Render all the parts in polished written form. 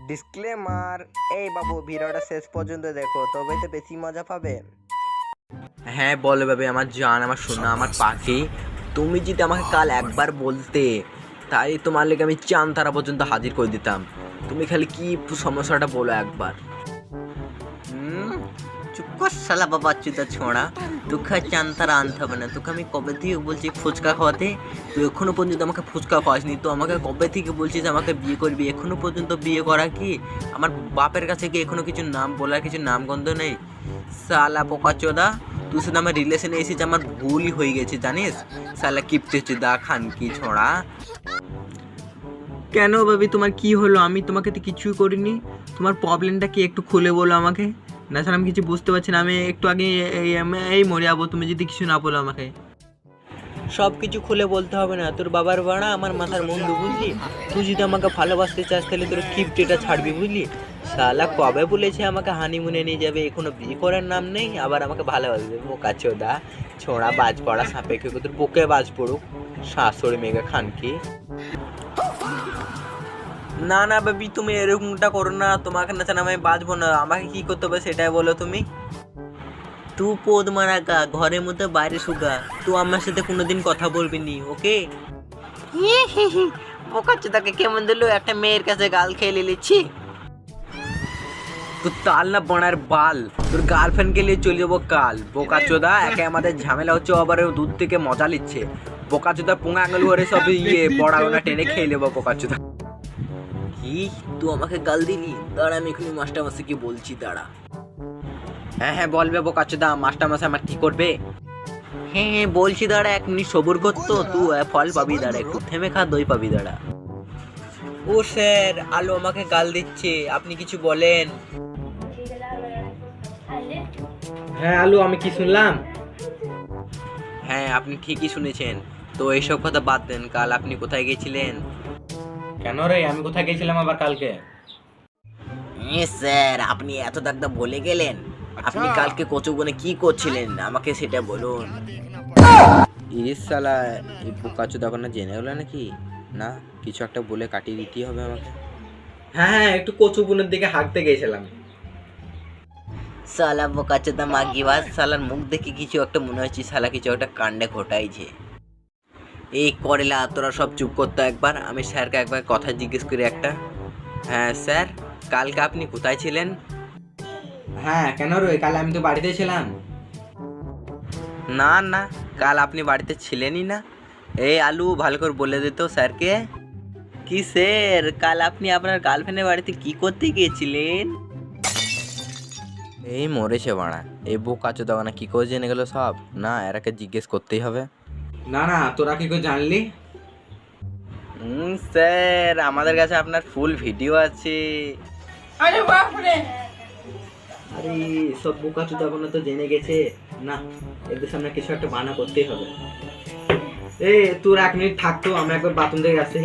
Disclaimer, এই বাবু ভিডিওটা শেষ পর্যন্ত দেখো তবেই তো বেশি মজা পাবে। হ্যাঁ বলো ভাবে আমার জান, আমার সোনা, আমার পাখি, তুমি যদি আমাকে কাল একবার বলতে তাই তোমার লেগে আমি চান তারা পর্যন্ত হাজির করে দিতাম। তুমি খালি কি সমস্যাটা বলো একবার। চুপ কর শালা বাবা চুদা ছোঁড়া, তোকে চান্তারা আনতে হবে না। তোকে আমি কবে থেকে বলছি ফুচকা খাওয়াতে, তুই এখনো পর্যন্ত আমাকে ফুচকা খাওয়াসনি। তো আমাকে কবে থেকে বলছিস আমাকে বিয়ে করবি, এখনো পর্যন্ত বিয়ে করা কি? আমার বাপের কাছে কি এখনো কিছু নাম বলার কিছু নামগন্ধ নেই? শালা পোকাচোদা, তুই শুধু আমার রিলেশনে এসেছিস, আমার ভুলই হয়ে গেছে জানিস। শালা কিপটে চোদা খানকি ছোঁড়া। কেন ভাবি তোমার কি হলো? আমি তোমাকে তো কিছুই করিনি। তোমার প্রবলেমটা কি একটু খুলে বলো আমাকে। না স্যার আমি কিছু বুঝতে পারছি না। আমি একটু আগে এই মরে যাবো তুমি যদি কিছু না বলো আমাকে। সব কিছু খুলে বলতে হবে না। তোর বাবার বাড়া আমার মাথার বন্ধু বুঝলি। তুই যদি আমাকে ভালোবাসতে চাস তাহলে তোর কিপটেটা ছাড়বি বুঝলি। শালা কবে বলেছে আমাকে হানিমুনে নিয়ে যাবে, এখনো বিয়ে করার নাম নেই, আবার আমাকে ভালোবাসবে। বোকা চোদা ছোঁড়া, বাজ পড়া সাপেক্ষে তোর বুকে বাজ পড়ুক শাশুড়ি মেঘা খানকি। না না বেবি তুমি এরকমটা করো না, তোমাকে না চান আমি বাঁচবো না। আমাকে কি করতে হবে সেটাই বলো তুমি। তুই পোদ মারা গা, ঘরের মধ্যে বাইরে শুগা, তুই আমার সাথে কোনোদিন কথা বলবি নি, ওকে? বোকাচ্চোদাকে কেমন দিল, একটা মেয়ের কাছে গাল খেয়ে নিচ্ছি। তোর তাল না বনার বাল, তোর গার্লফ্রেন্ডকে নিয়ে চলে যাবো কাল। বোকাচোদা একে আমাদের ঝামেলা হচ্ছে, আবার দূর থেকে মজা নিচ্ছে। বোকাচোদা পোঙা আঙুল করে সব বড়াগোনা টেনে খেয়ে নেবো বোকাচোদা। কি তুই আমাকে গাল দিলি? দাঁড়া আমি এখনই মাস্টার মাসিকে বলছি, দাঁড়া। হ্যাঁ হ্যাঁ বলবে বোকাচোদা, মাস্টার মাসি আমার কি করবে? হ্যাঁ হ্যাঁ বলছি, দাঁড়া 1 মিনিট সবুর করতো, তুই ফল পাবি, দাঁড়া একটু থেমে খা, দই পাবি, দাঁড়া। ও স্যার, আলো আমাকে গাল দিচ্ছে, আপনি কিছু বলেন। হ্যাঁ আলু, আমি কি শুনলাম? হ্যাঁ আপনি ঠিকই শুনেছেন। তো এইসব কথা বাদ দেন, কাল আপনি কোথায় গেছিলেন? কেন রে, আমি কোথায় গেছিলাম আবার কালকে? স্যার আপনি এত দাগদা বলে গেলেন, আপনি কালকে কচুবনে কি করছিলেন আমাকে সেটা বলুন। ইস শালা, এই বোকাচোদা এখন না জেনে গেলো নাকি? না কিছু একটা বলে কাটিয়ে দিতেই হবে আমাকে। হ্যাঁ হ্যাঁ, একটু কচু বুনের দিকে হাঁটতে গেছিলাম। শালা বোকাচোদা মাগিবাজ, শালার মুখ দেখে কিছু একটা মনে হচ্ছে শালা কিছু একটা কাণ্ডে ঘটাইছে। এই করেলা তোরা সব চুপ করতো একবার, আমি স্যারকে একবার কথা জিজ্ঞেস করি একটা। হ্যাঁ স্যার, কালকে আপনি কোথায় ছিলেন? হ্যাঁ কেন রে, কাল আমি তো বাড়িতে ছিলাম। না না, কাল আপনি বাড়িতে ছিলেনই না। এই আলু ভালো করে বলে দিত স্যারকে। কি স্যার, কাল আপনি আপনার গার্লফ্রেন্ডের বাড়িতে কি করতে গিয়েছিলেন? এই মরেছে বাড়া, এই বোকাচোদা না কি করে জেনে গেল সব? না এরাকে জিজ্ঞেস করতেই হবে। না না, তোরা কি করে জানলি? স্যার আমাদের কাছে আপনার ফুল ভিডিও আছে। আরে সব বোকাচোদা তো জেনে গেছে। না, এদের সামনে কিছু একটা বানা করতেই হবে। এই তোর 1 মিনিট থাকতো, আমি একবার বাথরুম থেকে আসছি।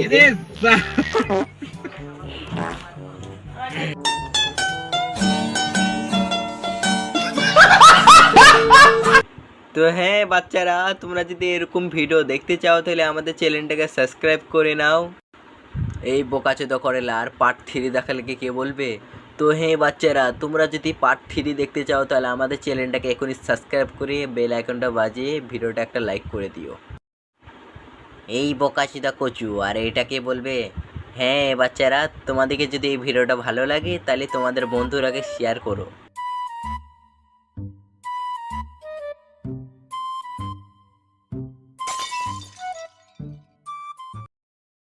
তো হ্যাঁ বাচ্চারা, তোমরা যদি এরকম ভিডিও দেখতে চাও তাহলে আমাদের চ্যানেলটাকে সাবস্ক্রাইব করে নাও। এই বোকাচোদা করেলা আর পার্ট 3 দেখালে কে বলবে? তো হ্যাঁ বাচ্চারা, তোমরা যদি পার্ট 3 দেখতে চাও তাহলে আমাদের চ্যানেলটাকে এখনই সাবস্ক্রাইব করে বেল আইকনটা বাজিয়ে ভিডিওটা একটা লাইক করে দিও। এই বোকাচোদা কচু আর এটাকে বলবে? হ্যাঁ বাচ্চারা, তোমাদেরকে যদি এই ভিডিওটা ভালো লাগে তাহলে তোমাদের বন্ধুরাকে শেয়ার করো।